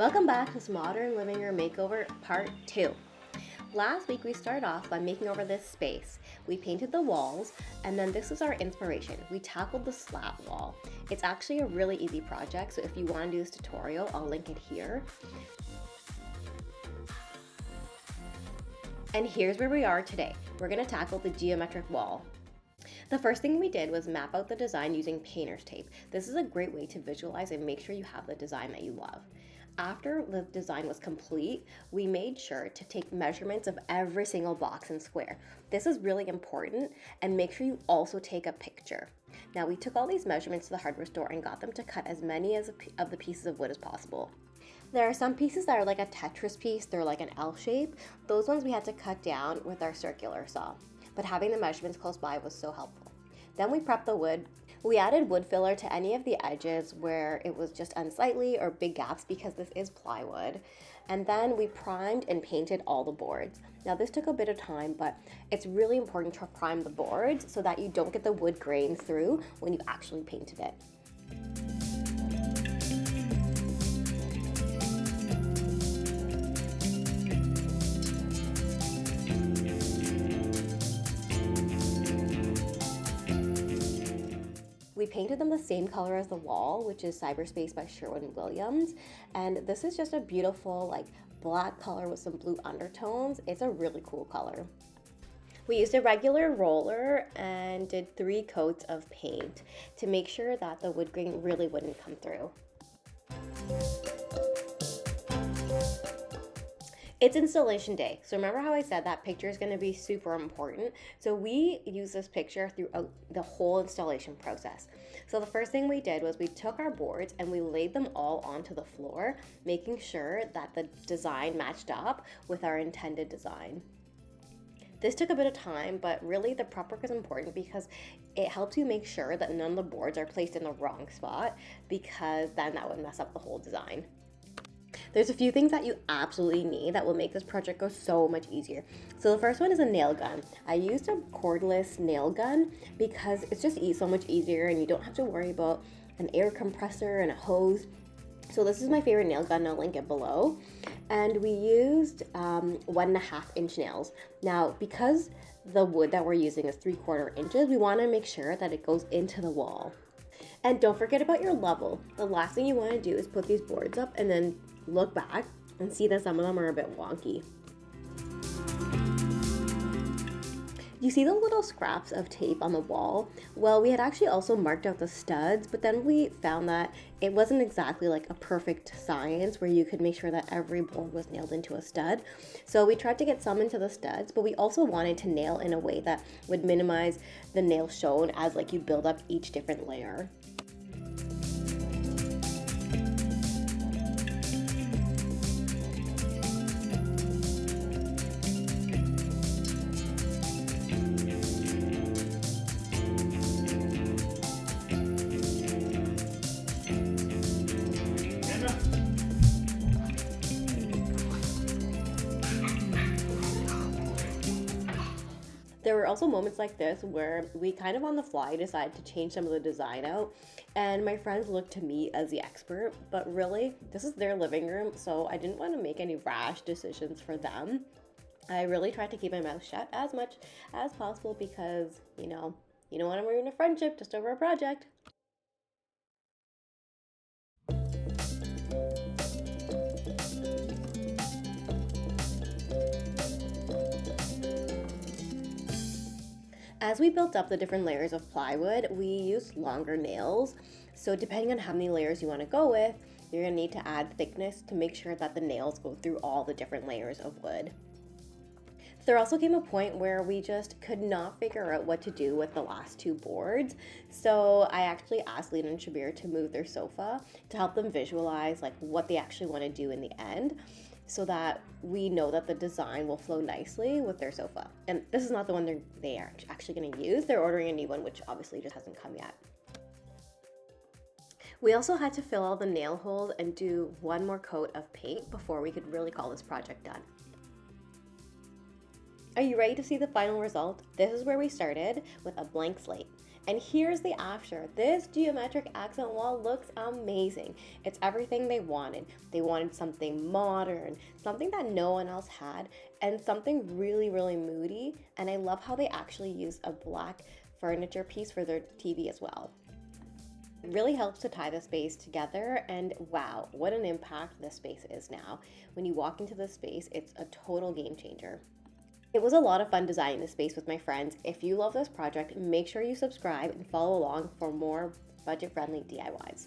Welcome back to this Modern Living Room Makeover Part 2. Last week we started off by making over this space. We painted the walls, and then this was our inspiration. We tackled the slat wall. It's actually a really easy project, so if you want to do this tutorial, I'll link it here. And here's where we are today. We're going to tackle the geometric wall. The first thing we did was map out the design using painter's tape. This is a great way to visualize and make sure you have the design that you love. After the design was complete, we made sure to take measurements of every single box and square. This is really important, and make sure you also take a picture. Now we took all these measurements to the hardware store and got them to cut as many of the pieces of wood as possible. There are some pieces that are like a Tetris piece, they're like an L shape. Those ones we had to cut down with our circular saw, but having the measurements close by was so helpful. Then we prepped the wood. We added wood filler to any of the edges where it was just unsightly or big gaps because this is plywood. And then we primed and painted all the boards. Now this took a bit of time, but it's really important to prime the boards so that you don't get the wood grain through when you actually painted it. We painted them the same color as the wall, which is Cyberspace by Sherwin-Williams. And this is just a beautiful like black color with some blue undertones. It's a really cool color. We used a regular roller and did 3 coats of paint to make sure that the wood grain really wouldn't come through. It's installation day. So remember how I said that picture is going to be super important? So we use this picture throughout the whole installation process. So the first thing we did was we took our boards and we laid them all onto the floor, making sure that the design matched up with our intended design. This took a bit of time, but really the prep work is important because it helps you make sure that none of the boards are placed in the wrong spot, because then that would mess up the whole design. There's a few things that you absolutely need that will make this project go so much easier. So the first one is a nail gun. I used a cordless nail gun because it's just so much easier and you don't have to worry about an air compressor and a hose. So this is my favorite nail gun, I'll link it below. And we used 1.5 inch nails. Now, because the wood that we're using is 3/4 inches, we want to make sure that it goes into the wall. And don't forget about your level. The last thing you want to do is put these boards up and then look back and see that some of them are a bit wonky. You see the little scraps of tape on the wall? Well, we had actually also marked out the studs, but then we found that it wasn't exactly like a perfect science where you could make sure that every board was nailed into a stud. So we tried to get some into the studs, but we also wanted to nail in a way that would minimize the nail shown as like you build up each different layer. There were also moments like this where we kind of on the fly decided to change some of the design out, and my friends looked to me as the expert, but really this is their living room, so I didn't want to make any rash decisions for them. I really tried to keep my mouth shut as much as possible because, you don't want to ruin a friendship just over a project. As we built up the different layers of plywood, we used longer nails. So depending on how many layers you want to go with, you're going to need to add thickness to make sure that the nails go through all the different layers of wood. There also came a point where we just could not figure out what to do with the last 2 boards. So I actually asked Lena and Shabir to move their sofa to help them visualize like what they actually want to do in the end, so that we know that the design will flow nicely with their sofa. And this is not the one they are actually going to use. They're ordering a new one, which obviously just hasn't come yet. We also had to fill all the nail holes and do 1 more coat of paint before we could really call this project done. Are you ready to see the final result? This is where we started with a blank slate. And here's the after. This geometric accent wall looks amazing. It's everything they wanted. They wanted something modern, something that no one else had, and something really, really moody. And I love how they actually use a black furniture piece for their TV as well. It really helps to tie the space together, and wow, what an impact this space is now. When you walk into this space, it's a total game changer. It was a lot of fun designing this space with my friends. If you love this project, make sure you subscribe and follow along for more budget-friendly DIYs.